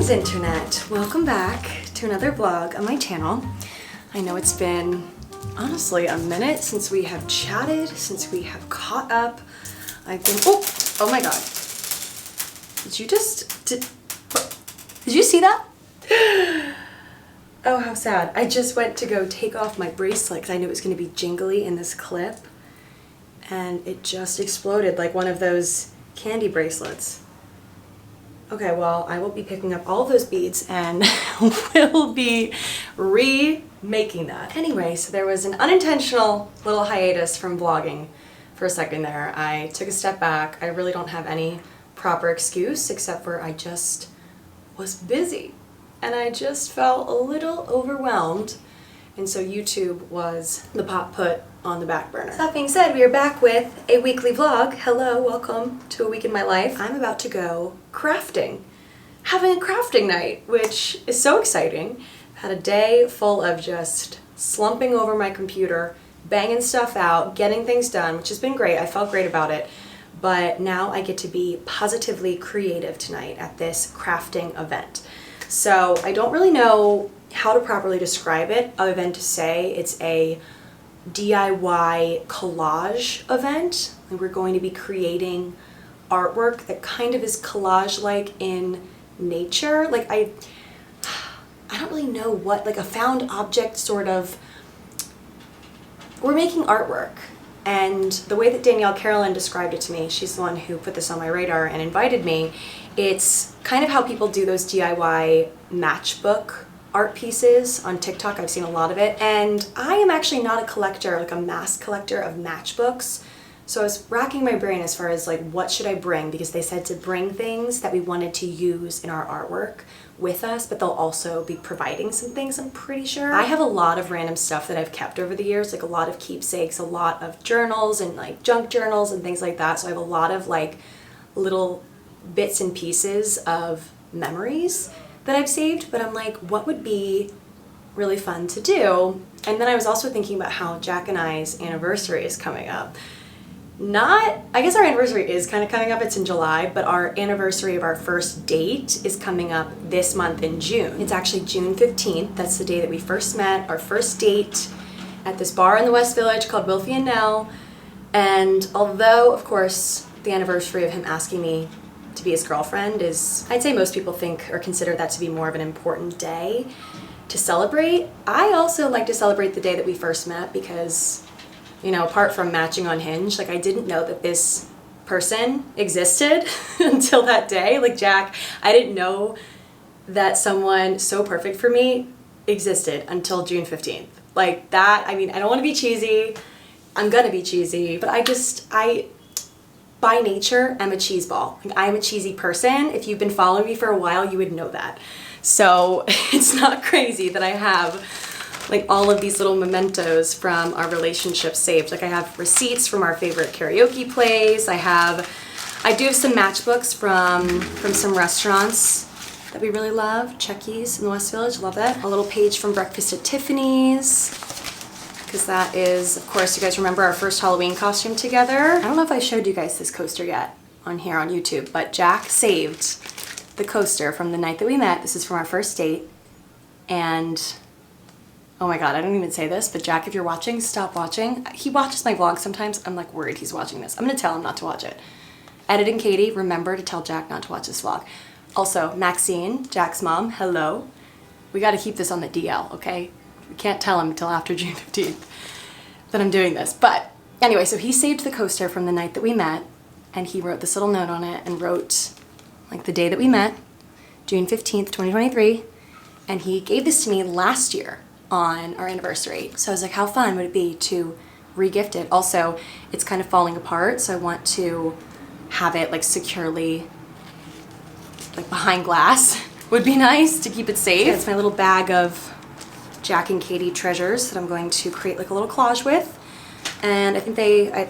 Greetings, Internet! Welcome back to another vlog on my channel. I know it's been, honestly, a minute since we have chatted, since we have caught up. I've been, oh my god. Did you see that? Oh, how sad. I just went to go take off my bracelet because I knew it was going to be jingly in this clip. And it just exploded like one of those candy bracelets. Okay, well, I will be picking up all of those beads and we'll be remaking that. Anyway, so there was an unintentional little hiatus from vlogging for a second there. I took a step back. I really don't have any proper excuse except for I just was busy and I just felt a little overwhelmed. And so YouTube was the pot put on the back burner. That being said, we are back with a weekly vlog. Hello, welcome to a week in my life. I'm about to go crafting. Having a crafting night, which is so exciting. Had a day full of just slumping over my computer, banging stuff out, getting things done, which has been great. I felt great about it. But now I get to be positively creative tonight at this crafting event. So I don't really know how to properly describe it other than to say it's a DIY collage event. And we're going to be creating artwork that kind of is collage-like in nature. Like I don't really know what, like a found object sort of. We're making artwork. And the way that Danielle Carolyn described it to me, she's the one who put this on my radar and invited me, it's kind of how people do those DIY matchbook art pieces on TikTok. I've seen a lot of it. And I am actually not a collector, like a mass collector of matchbooks. So I was racking my brain as far as like, what should I bring? Because they said to bring things that we wanted to use in our artwork with us, but they'll also be providing some things, I'm pretty sure. I have a lot of random stuff that I've kept over the years, like a lot of keepsakes, a lot of journals and like junk journals and things like that. So I have a lot of like little bits and pieces of memories that I've saved, but I'm like, what would be really fun to do? And then I was also thinking about how Jack and I's anniversary is coming up. I guess our anniversary is kind of coming up, it's in July, but our anniversary of our first date is coming up this month in June. It's actually June 15th, that's the day that we first met, our first date at this bar in the West Village called Wilfie and Nell. And although, of course, the anniversary of him asking me to be his girlfriend is, I'd say most people think or consider that to be more of an important day to celebrate, I also like to celebrate the day that we first met because, you know, apart from matching on Hinge, like I didn't know that this person existed until that day. Like Jack, I didn't know that someone so perfect for me existed until June 15th. Like that, I mean, I don't want to be cheesy. I'm gonna be cheesy, but I by nature am a cheese ball. Like, I'm a cheesy person. If you've been following me for a while, you would know that. So it's not crazy that I have like all of these little mementos from our relationship saved. Like I have receipts from our favorite karaoke plays. I do have some matchbooks from some restaurants that we really love. Chucky's in the West Village, love that. A little page from Breakfast at Tiffany's, because that is, of course, you guys remember our first Halloween costume together. I don't know if I showed you guys this coaster yet on here on YouTube, but Jack saved the coaster from the night that we met. This is from our first date. And oh my god, I don't even say this, but Jack, if you're watching, stop watching. He watches my vlogs sometimes. I'm like worried he's watching this. I'm gonna tell him not to watch it. Editing Katie, remember to tell Jack not to watch this vlog. Also, Maxine, Jack's mom, hello. We gotta keep this on the DL, okay? We can't tell him until after June 15th that I'm doing this. But anyway, so he saved the coaster from the night that we met, and he wrote this little note on it and wrote like the day that we met, June 15th, 2023, and he gave this to me last year on our anniversary. So I was like, how fun would it be to re-gift it? Also, it's kind of falling apart, so I want to have it like securely like behind glass. Would be nice to keep it safe. It's my little bag of Jack and Katie treasures that I'm going to create like a little collage with. And I think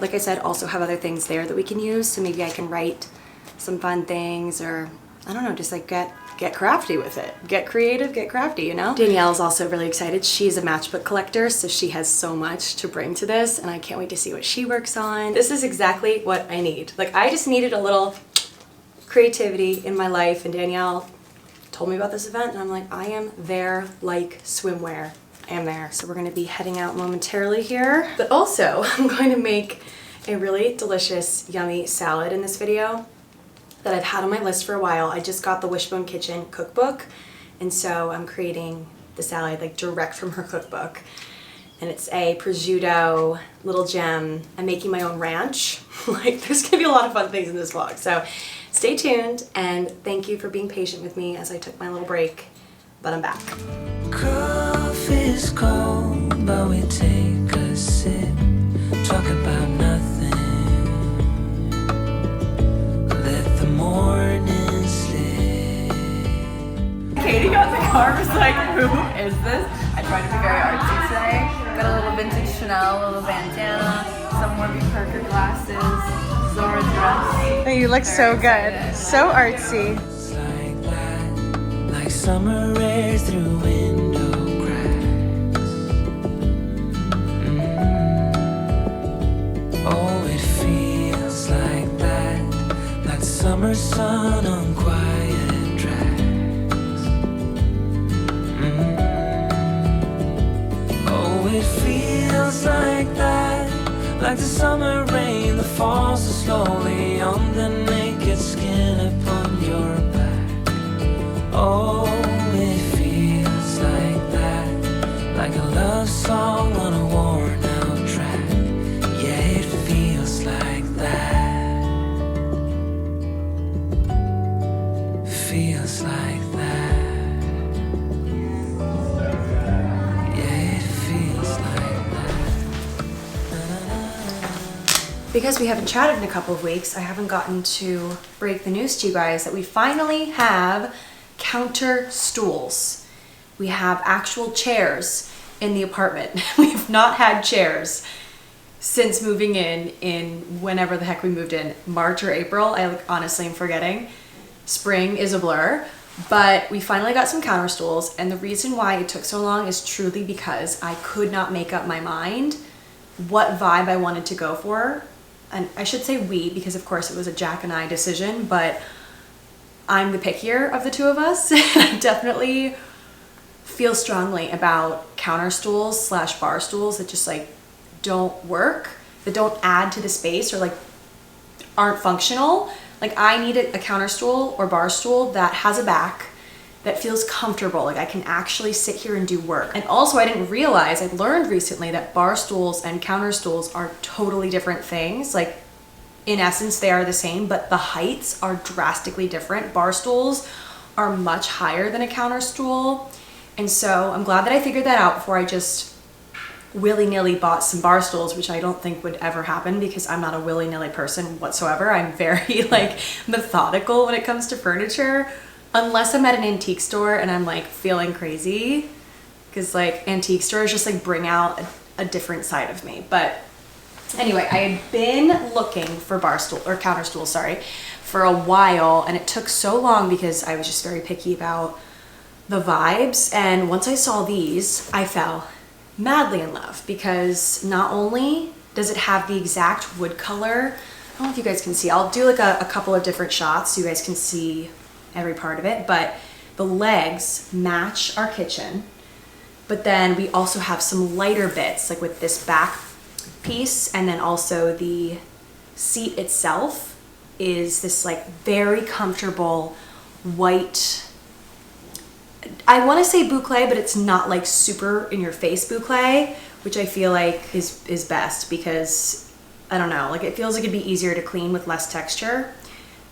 like I said, also have other things there that we can use. So maybe I can write some fun things, or I don't know, just like get crafty with it. Get creative, get crafty, you know? Danielle's also really excited. She's a matchbook collector, so she has so much to bring to this, and I can't wait to see what she works on. This is exactly what I need. Like, I just needed a little creativity in my life, and Danielle told me about this event, and I'm like, I am there like swimwear. I am there. So we're gonna be heading out momentarily here. But also, I'm going to make a really delicious, yummy salad in this video that I've had on my list for a while. I just got the Wishbone Kitchen cookbook, and so I'm creating the salad like direct from her cookbook. And it's a prosciutto little gem. I'm making my own ranch. Like, there's gonna be a lot of fun things in this vlog. So stay tuned, and thank you for being patient with me as I took my little break, but I'm back. Coffee's cold, but we take a sip, talk about nothing, let the morning slip. Katie got in the car, was like, who is this? I tried to be very artsy today. Got a little vintage Chanel, a little bandana, some Warby Parker glasses, Zora dress. Oh, you look so good. So artsy. Like that, like summer rays through window cracks. Oh, it feels like that, like summer sun on quiet tracks. Oh, it feels like that, like the summer rain that falls so slowly on the naked skin upon your back. Oh, it feels like that, like a love song on a worn out track. Yeah, it feels like that. Feels like that. Because we haven't chatted in a couple of weeks, I haven't gotten to break the news to you guys that we finally have counter stools. We have actual chairs in the apartment. We've not had chairs since moving in whenever the heck we moved in, March or April. I honestly am forgetting. Spring is a blur. But we finally got some counter stools, and the reason why it took so long is truly because I could not make up my mind what vibe I wanted to go for. And I should say we, because of course it was a Jack and I decision, but I'm the pickier of the two of us. I definitely feel strongly about counter stools slash bar stools that just like don't work, that don't add to the space or like aren't functional. Like, I need a counter stool or bar stool that has a back, that feels comfortable, like I can actually sit here and do work. And also, I didn't realize, I learned recently that bar stools and counter stools are totally different things. Like, in essence, they are the same, but the heights are drastically different. Bar stools are much higher than a counter stool. And so I'm glad that I figured that out before I just willy-nilly bought some bar stools, which I don't think would ever happen because I'm not a willy-nilly person whatsoever. I'm very like methodical when it comes to furniture. Unless I'm at an antique store and I'm like feeling crazy, because like antique stores just like bring out a different side of me. But anyway, I had been looking for bar stool or counter stools, sorry, for a while, and it took so long because I was just very picky about the vibes. And once I saw these, I fell madly in love because not only does it have the exact wood color, I don't know if you guys can see, I'll do like a couple of different shots so you guys can see every part of it, but the legs match our kitchen. But then we also have some lighter bits, like with this back piece, and then also the seat itself is this like very comfortable white, I want to say boucle, but it's not like super in your face boucle, which I feel like is best because I don't know, like it feels like it'd be easier to clean with less texture.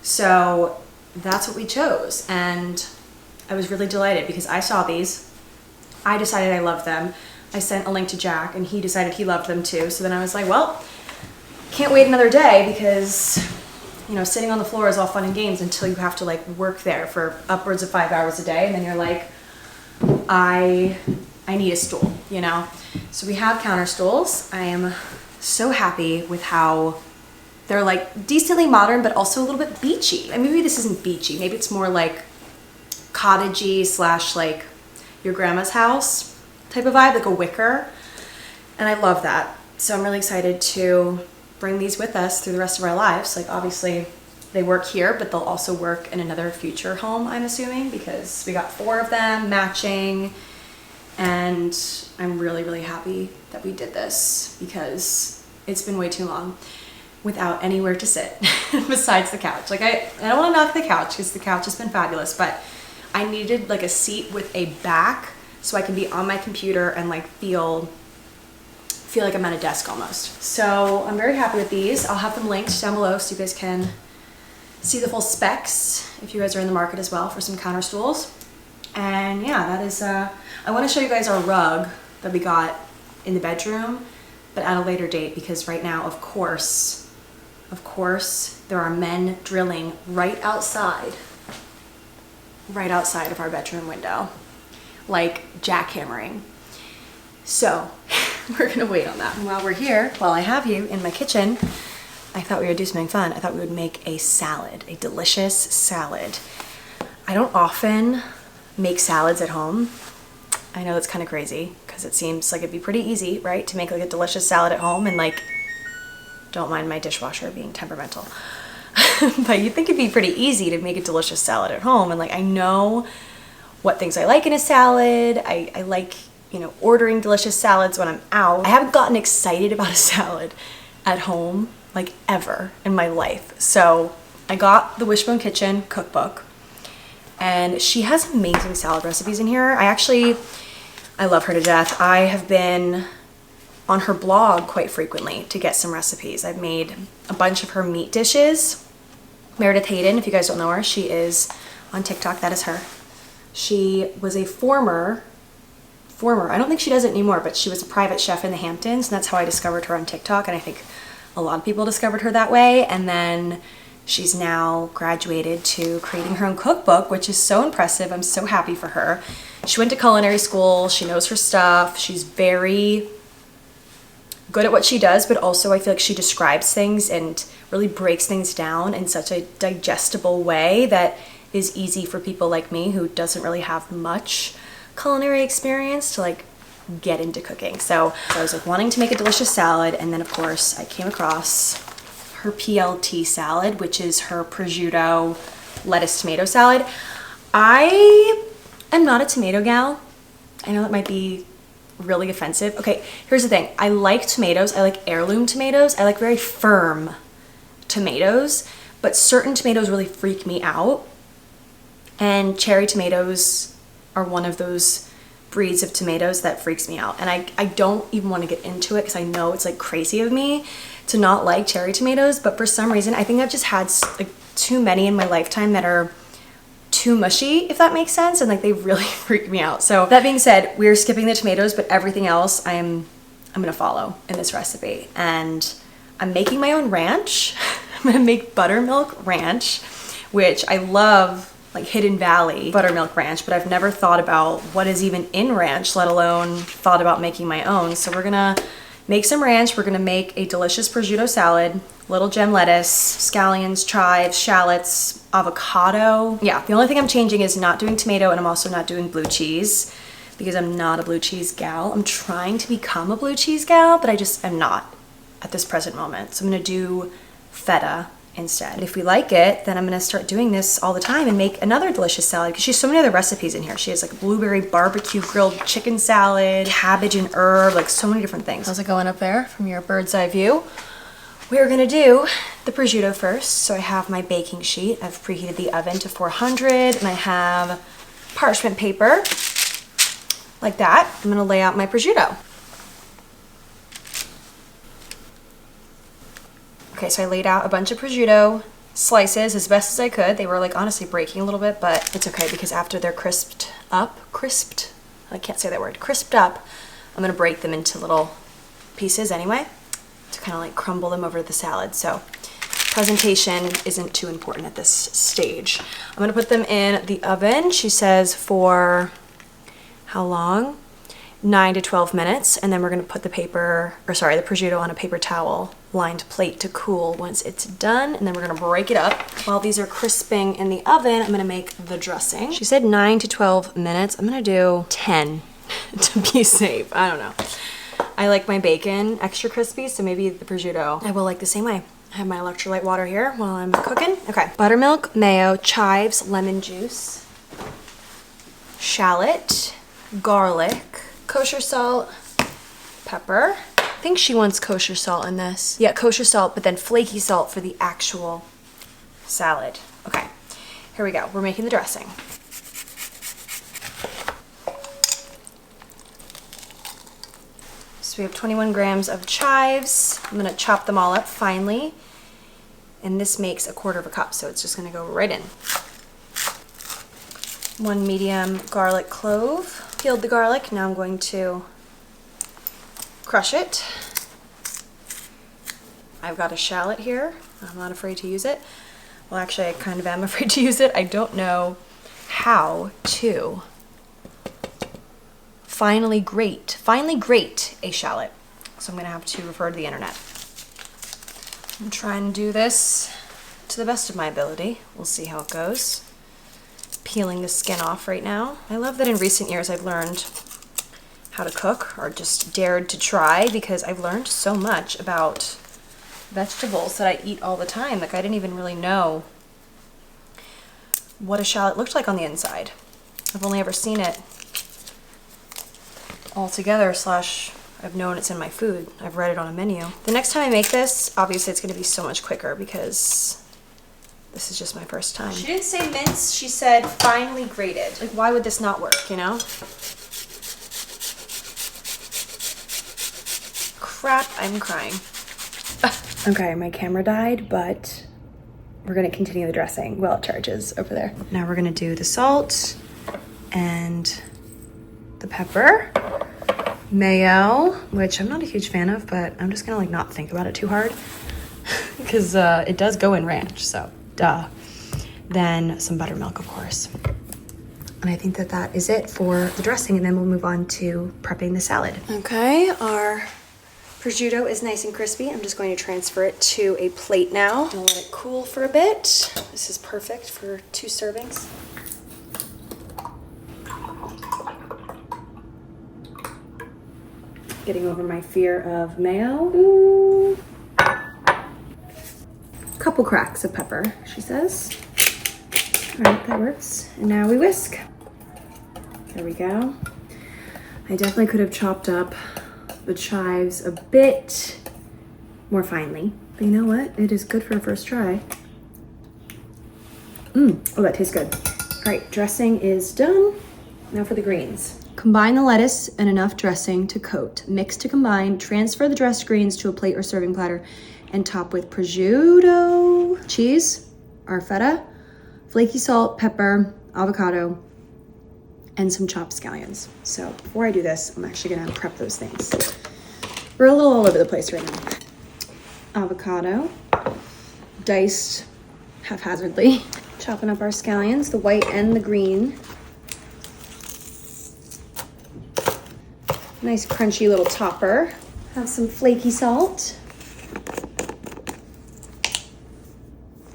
So that's what we chose, and I was really delighted because I saw these, I decided I loved them, I sent a link to Jack and he decided he loved them too. So then I was like, well, can't wait another day because, you know, sitting on the floor is all fun and games until you have to like work there for upwards of 5 hours a day, and then you're like, I need a stool, you know? So we have counter stools. I am so happy with how they're like decently modern, but also a little bit beachy. And maybe this isn't beachy. Maybe it's more like cottagey slash like your grandma's house type of vibe, like a wicker. And I love that. So I'm really excited to bring these with us through the rest of our lives. Like obviously they work here, but they'll also work in another future home, I'm assuming, because we got 4 of them matching. And I'm really, really happy that we did this because it's been way too long without anywhere to sit besides the couch. Like I don't want to knock the couch because the couch has been fabulous, but I needed like a seat with a back so I can be on my computer and like feel like I'm at a desk almost. So I'm very happy with these. I'll have them linked down below so you guys can see the full specs if you guys are in the market as well for some counter stools. And yeah, that is, I want to show you guys our rug that we got in the bedroom, but at a later date because right now, of course, there are men drilling right outside of our bedroom window, like jackhammering. So we're gonna wait on that. And while we're here, while I have you in my kitchen, I thought we would do something fun. I thought we would make a salad, a delicious salad. I don't often make salads at home. I know that's kind of crazy because it seems like it'd be pretty easy, right? To make like a delicious salad at home and like, don't mind my dishwasher being temperamental. But you'd think it'd be pretty easy to make a delicious salad at home. And like, I know what things I like in a salad. I like, you know, ordering delicious salads when I'm out. I haven't gotten excited about a salad at home like ever in my life. So I got the Wishbone Kitchen cookbook and she has amazing salad recipes in here. I love her to death. I have been on her blog quite frequently to get some recipes. I've made a bunch of her meat dishes. Meredith Hayden, if you guys don't know her, she is on TikTok, that is her. She was a former, I don't think she does it anymore, but she was a private chef in the Hamptons, and that's how I discovered her on TikTok, and I think a lot of people discovered her that way. And then she's now graduated to creating her own cookbook, which is so impressive. I'm so happy for her. She went to culinary school, she knows her stuff, she's very good at what she does, but also I feel like she describes things and really breaks things down in such a digestible way that is easy for people like me who doesn't really have much culinary experience to like get into cooking. So I was like wanting to make a delicious salad, and then of course I came across her PLT salad, which is her prosciutto lettuce tomato salad. I am not a tomato gal. I know that might be really offensive. Okay, here's the thing. I like tomatoes. I like heirloom tomatoes. I like very firm tomatoes, but certain tomatoes really freak me out. And cherry tomatoes are one of those breeds of tomatoes that freaks me out. And I don't even want to get into it because I know it's like crazy of me to not like cherry tomatoes, but for some reason I think I've just had like too many in my lifetime that are too mushy, if that makes sense, and like they really freak me out. So that being said, we're skipping the tomatoes, but everything else I'm gonna follow in this recipe. And I'm making my own ranch. I'm gonna make buttermilk ranch, which I love, like Hidden Valley buttermilk ranch, but I've never thought about what is even in ranch, let alone thought about making my own. So we're gonna make some ranch. We're gonna make a delicious prosciutto salad, little gem lettuce, scallions, chives, shallots, avocado. Yeah, the only thing I'm changing is not doing tomato, and I'm also not doing blue cheese because I'm not a blue cheese gal. I'm trying to become a blue cheese gal, but I just am not at this present moment. So I'm gonna do feta instead. If we like it, then I'm gonna start doing this all the time and make another delicious salad because she has so many other recipes in here. She has like blueberry barbecue grilled chicken salad, cabbage and herb, like so many different things. How's it going up there from your bird's eye view? We're gonna do the prosciutto first. So I have my baking sheet. I've preheated the oven to 400 and I have parchment paper like that. I'm gonna lay out my prosciutto. Okay, so I laid out a bunch of prosciutto slices as best as I could. They were like honestly breaking a little bit, but it's okay because after they're crisped up, I can't say that word, crisped up, I'm gonna break them into little pieces anyway to kind of like crumble them over the salad. So presentation isn't too important at this stage. I'm gonna put them in the oven. She says for how long? 9 to 12 minutes, and then we're gonna put the prosciutto on a paper towel lined plate to cool once it's done, and then we're gonna break it up. While these are crisping in the oven, I'm gonna make the dressing. She said 9 to 12 minutes. I'm gonna do 10 to be safe. I don't know. I like my bacon extra crispy, so maybe the prosciutto I will like the same way. I have my electrolyte water here while I'm cooking. Okay, buttermilk, mayo, chives, lemon juice, shallot, garlic, kosher salt, pepper. I think she wants kosher salt in this. Yeah, kosher salt, but then flaky salt for the actual salad. Okay, here we go. We're making the dressing. So we have 21 grams of chives. I'm gonna chop them all up finely. And this makes 1/4 cup, so it's just gonna go right in. 1 medium garlic clove. Peeled the garlic, now I'm going to crush it. I've got a shallot here. I'm not afraid to use it. Well, actually, I kind of am afraid to use it. I don't know how to finally grate a shallot. So I'm gonna have to refer to the internet. I'm trying to do this to the best of my ability. We'll see how it goes. Peeling the skin off right now. I love that in recent years I've learned how to cook, or just dared to try, because I've learned so much about vegetables that I eat all the time. Like, I didn't even really know what a shallot looked like on the inside. I've only ever seen it all together, slash I've known it's in my food. I've read it on a menu. The next time I make this, obviously it's gonna be so much quicker because this is just my first time. She didn't say mince, she said finely grated. Like, why would this not work, you know? Crap, I'm crying. Okay, my camera died, but we're gonna continue the dressing while it charges over there. Now we're gonna do the salt and the pepper, mayo, which I'm not a huge fan of, but I'm just gonna like not think about it too hard because it does go in ranch, so duh. Then some buttermilk, of course. And I think that that is it for the dressing, and then we'll move on to prepping the salad. Okay, our prosciutto is nice and crispy. I'm just going to transfer it to a plate now. I'll let it cool for a bit. This is perfect for 2 servings. Getting over my fear of mayo. Ooh. Couple cracks of pepper, she says. All right, that works. And now we whisk. There we go. I definitely could have chopped up the chives a bit more finely, but you know what? It is good for a first try. Oh, that tastes good. All right, dressing is done. Now for the greens. Combine the lettuce and enough dressing to coat. Mix to combine. Transfer the dressed greens to a plate or serving platter and top with prosciutto, cheese, or feta, flaky salt, pepper, avocado, and some chopped scallions. So before I do this, I'm actually gonna prep those things. We're a little all over the place right now. Avocado, diced haphazardly. Chopping up our scallions, the white and the green. Nice crunchy little topper. Have some flaky salt.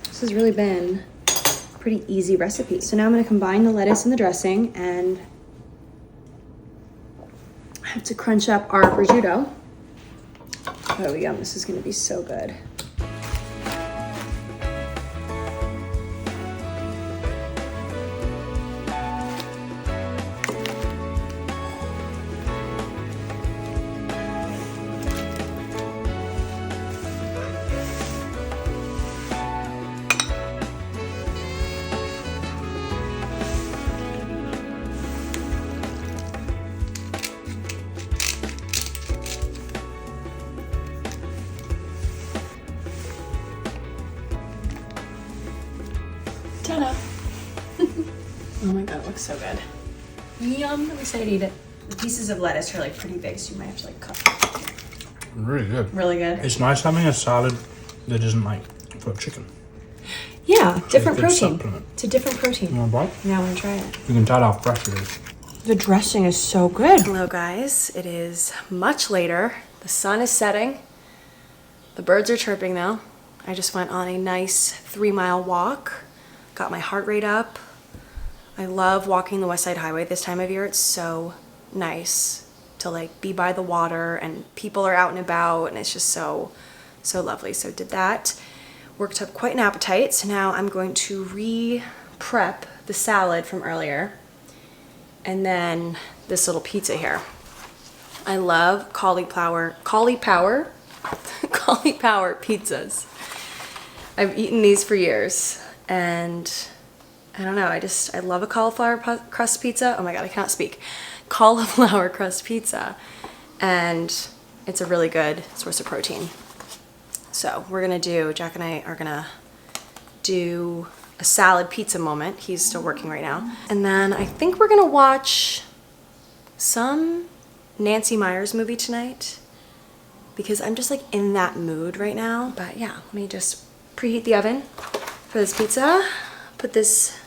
This has really been a pretty easy recipe. So now I'm gonna combine the lettuce and the dressing, and I have to crunch up our prosciutto. Oh yum, this is gonna be so good. Ta-da. Oh my god, it looks so good. Yum, I'm excited to eat it. The pieces of lettuce are like pretty big, so you might have to like cut them. Really good. Really good. It's nice having a salad that isn't like for chicken. Yeah, different It's a good protein. supplement. It's a different protein. You want a bite? Yeah, I want to try it. You can tell how fresh it is. The dressing is so good. Hello guys, it is much later. The sun is setting. The birds are chirping now. I just went on a nice 3-mile walk. Got my heart rate up. I love walking the West Side Highway this time of year. It's so nice to like be by the water, and people are out and about, and it's just so So lovely. So did that. Worked up quite an appetite. So now I'm going to re-prep the salad from earlier. And then this little pizza here. I love cauliflower pizzas. I've eaten these for years, and I don't know, I love a cauliflower crust pizza. Oh my god, I cannot speak. Cauliflower crust pizza, and it's a really good source of protein. So Jack and I are gonna do a salad pizza moment. He's still working right now. And then I think we're gonna watch some Nancy Meyers movie tonight, because I'm just like in that mood right now. But yeah, let me just preheat the oven for this pizza, put this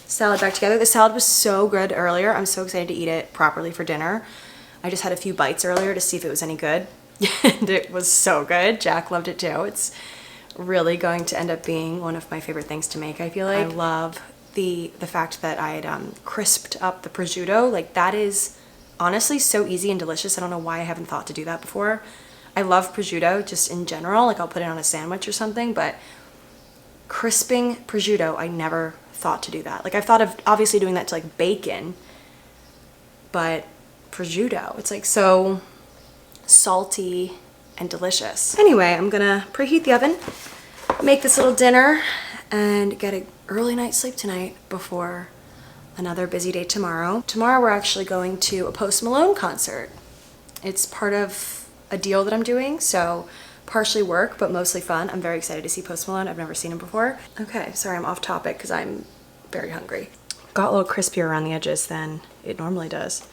salad back together. The salad was so good earlier. I'm so excited to eat it properly for dinner. I just had a few bites earlier to see if it was any good. And it was so good. Jack loved it too. It's really going to end up being one of my favorite things to make, I feel like. I love the fact that I had crisped up the prosciutto. Like, that is honestly so easy and delicious. I don't know why I haven't thought to do that before. I love prosciutto just in general. Like, I'll put it on a sandwich or something, but crisping prosciutto, I never thought to do that. Like, I've thought of obviously doing that to like bacon, but prosciutto, it's like so salty and delicious. Anyway, I'm gonna preheat the oven, make this little dinner, and get an early night's sleep tonight before another busy day tomorrow. Tomorrow we're actually going to a Post Malone concert. It's part of a deal that I'm doing, so partially work, but mostly fun. I'm very excited to see Post Malone. I've never seen him before. Okay, sorry, I'm off topic because I'm very hungry. Got a little crispier around the edges than it normally does,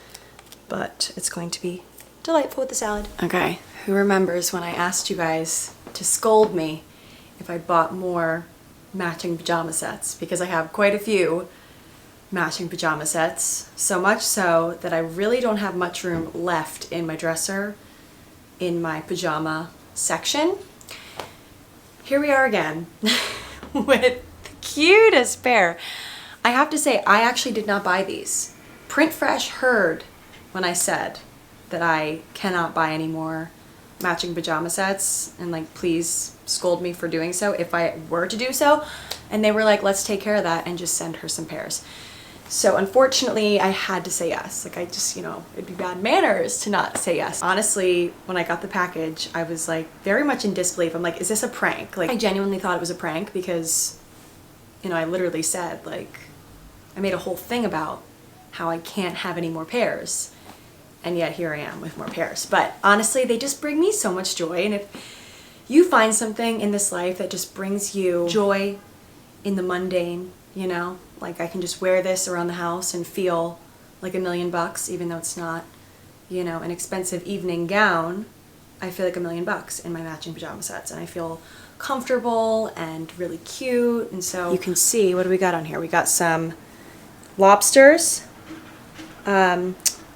but it's going to be delightful with the salad. Okay, who remembers when I asked you guys to scold me if I bought more matching pajama sets? Because I have quite a few matching pajama sets, so much so that I really don't have much room left in my dresser in my pajama section. Here we are again with the cutest pair. I have to say, I actually did not buy these. Printfresh heard when I said that I cannot buy any more matching pajama sets, and like, please scold me for doing so if I were to do so. And they were like, let's take care of that and just send her some pairs. So unfortunately, I had to say yes. Like, I just, you know, it'd be bad manners to not say yes. Honestly, when I got the package, I was like very much in disbelief. I'm like, is this a prank? Like, I genuinely thought it was a prank because, you know, I literally said, like, I made a whole thing about how I can't have any more pairs. And yet here I am with more pairs. But honestly, they just bring me so much joy. And if you find something in this life that just brings you joy in the mundane, you know, like, I can just wear this around the house and feel like $1,000,000, even though it's not, you know, an expensive evening gown. I feel like $1,000,000 in my matching pajama sets, and I feel comfortable and really cute. And so you can see, what do we got on here? We got some lobsters,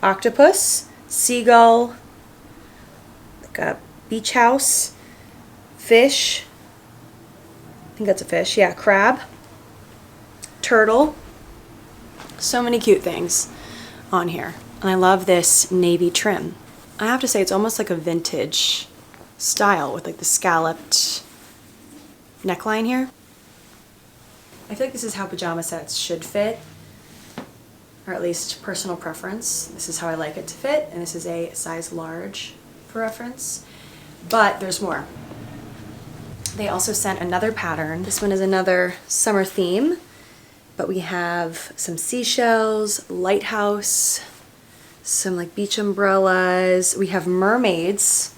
octopus, seagull, like a beach house, fish, I think that's a fish, yeah, crab, turtle. So many cute things on here. And I love this navy trim. I have to say, it's almost like a vintage style with like the scalloped neckline here. I feel like this is how pajama sets should fit, or at least personal preference. This is how I like it to fit, and this is a size large for reference. But there's more. They also sent another pattern. This one is another summer theme, but we have some seashells, lighthouse, some like beach umbrellas. We have mermaids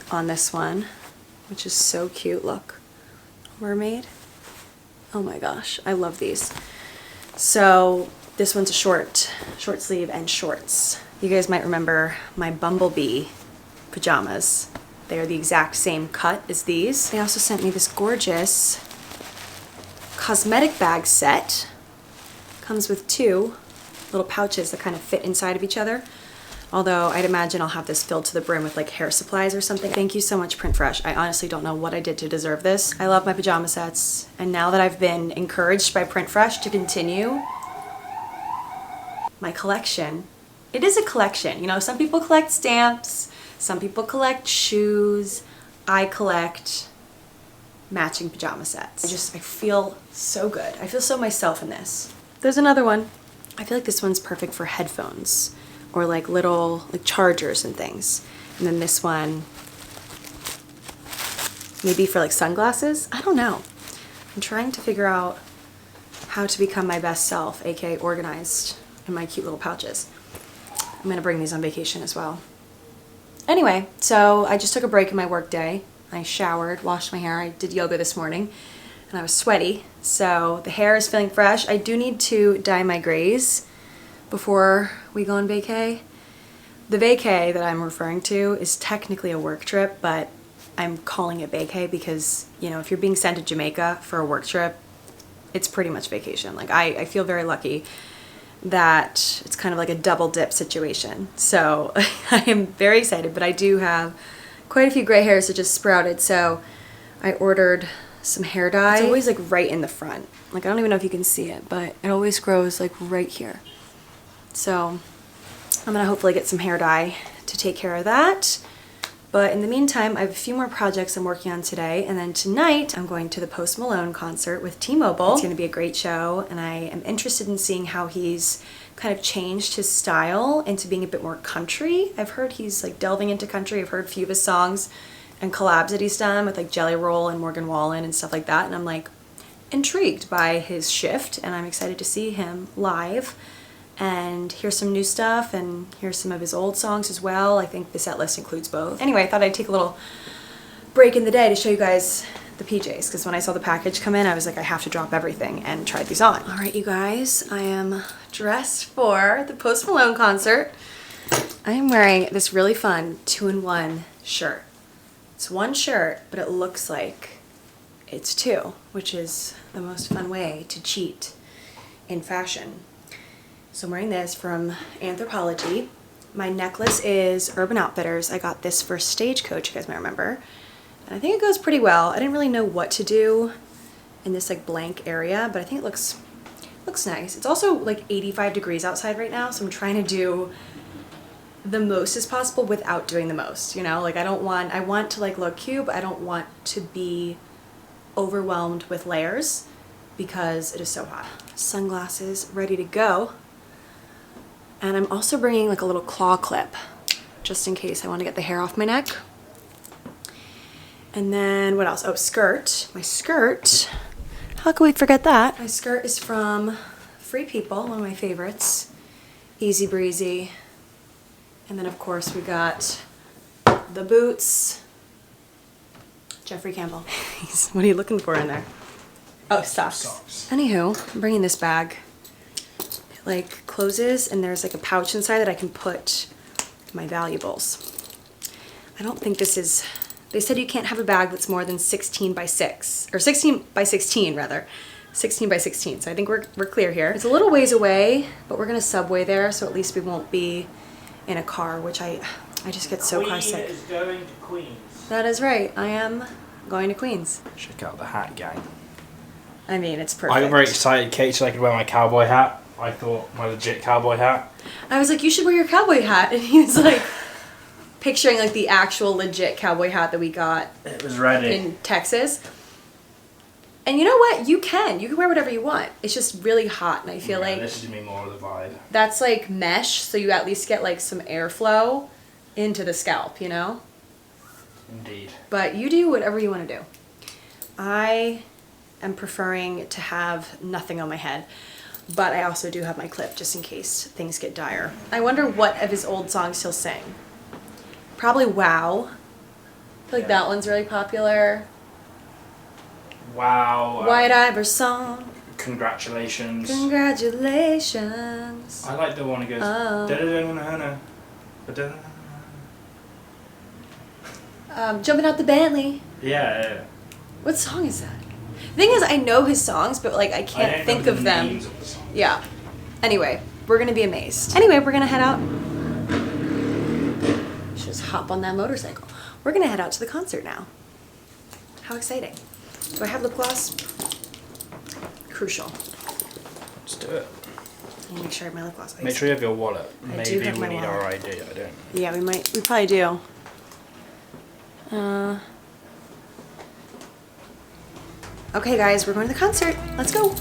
on this one, which is so cute. Look, mermaid. Oh my gosh, I love these. So this one's a short sleeve and shorts. You guys might remember my bumblebee pajamas. They are the exact same cut as these. They also sent me this gorgeous cosmetic bag set. Comes with two little pouches that kind of fit inside of each other. Although I'd imagine I'll have this filled to the brim with like hair supplies or something. Thank you so much, Printfresh. I honestly don't know what I did to deserve this. I love my pajama sets, and now that I've been encouraged by Printfresh to continue my collection, it is a collection. You know, some people collect stamps, some people collect shoes. I collect matching pajama sets. I feel so good. I feel so myself in this. There's another one. I feel like this one's perfect for headphones or like little like chargers and things. And then this one, maybe for like sunglasses? I don't know. I'm trying to figure out how to become my best self, aka organized in my cute little pouches. I'm gonna bring these on vacation as well. Anyway, so I just took a break in my work day. I showered, washed my hair. I did yoga this morning and I was sweaty. So the hair is feeling fresh. I do need to dye my grays before we go on vacay. The vacay that I'm referring to is technically a work trip, but I'm calling it vacay because, you know, if you're being sent to Jamaica for a work trip, it's pretty much vacation. Like I feel very lucky that it's kind of like a double dip situation. So I am very excited, but I do have quite a few gray hairs that just sprouted. So I ordered some hair dye. It's always like right in the front. Like I don't even know if you can see it, but it always grows like right here. So I'm gonna hopefully get some hair dye to take care of that. But in the meantime, I have a few more projects I'm working on today, and then tonight I'm going to the Post Malone concert with T-Mobile. It's going to be a great show, and I am interested in seeing how he's kind of changed his style into being a bit more country. I've heard he's like delving into country. I've heard a few of his songs and collabs that he's done with like Jelly Roll and Morgan Wallen and stuff like that, and I'm like intrigued by his shift, and I'm excited to see him live and hear some new stuff and hear some of his old songs as well. I think the set list includes both. Anyway, I thought I'd take a little break in the day to show you guys the PJs, because when I saw the package come in, I was like, I have to drop everything and try these on. All right, you guys, I am dressed for the Post Malone concert. I am wearing this really fun 2-in-1 shirt. It's one shirt, but it looks like it's two, which is the most fun way to cheat in fashion. So I'm wearing this from Anthropologie. My necklace is Urban Outfitters. I got this for Stagecoach, you guys might remember. And I think it goes pretty well. I didn't really know what to do in this like blank area, but I think it looks nice. It's also like 85 degrees outside right now, so I'm trying to do the most as possible without doing the most, you know? Like I want to like look cute, but I don't want to be overwhelmed with layers because it is so hot. Sunglasses ready to go. And I'm also bringing like a little claw clip just in case I want to get the hair off my neck. And then what else? Oh, skirt. My skirt. How can we forget that? My skirt is from Free People, one of my favorites. Easy breezy. And then of course we got the boots. Jeffrey Campbell. What are you looking for in there? Oh, socks. Anywho, I'm bringing this bag. It like closes and there's like a pouch inside that I can put my valuables. I don't think this is, they said you can't have a bag that's more than 16 by 6, or 16 by 16 rather. 16 by 16, so I think we're clear here. It's a little ways away, but we're gonna subway there, so at least we won't be in a car, which I just get so car sick. Queen is going to Queens. That is right, I am going to Queens. Check out the hat, gang. I mean, it's perfect. I got very excited, Kate, so I could wear my cowboy hat. I thought my legit cowboy hat. I was like, you should wear your cowboy hat, and he was like, picturing like the actual legit cowboy hat that we got. It was ready. In Texas. And you know what? You can wear whatever you want. It's just really hot, and I feel like this is me more of the vibe. That's like mesh, so you at least get like some airflow into the scalp, you know? Indeed. But you do whatever you want to do. I am preferring to have nothing on my head, but I also do have my clip just in case things get dire. I wonder what of his old songs he'll sing. Probably Wow. I feel like that one's really popular. Wow. White Iverson. Congratulations. Congratulations. I like the one that goes. Jumping out the Bentley. Yeah. What song is that? The thing is, I know his songs, but like I can't think of them. Names of the songs. Yeah. Anyway, we're gonna be amazed. Anyway, we're gonna head out. Should just hop on that motorcycle. We're gonna head out to the concert now. How exciting! Do I have lip gloss? Crucial. Let's do it. Let me make sure I have my lip gloss. Make sure you have your wallet. I do Maybe have we my need wallet. our ID. I don't. Yeah, we probably do. Okay guys, we're going to the concert. Let's go.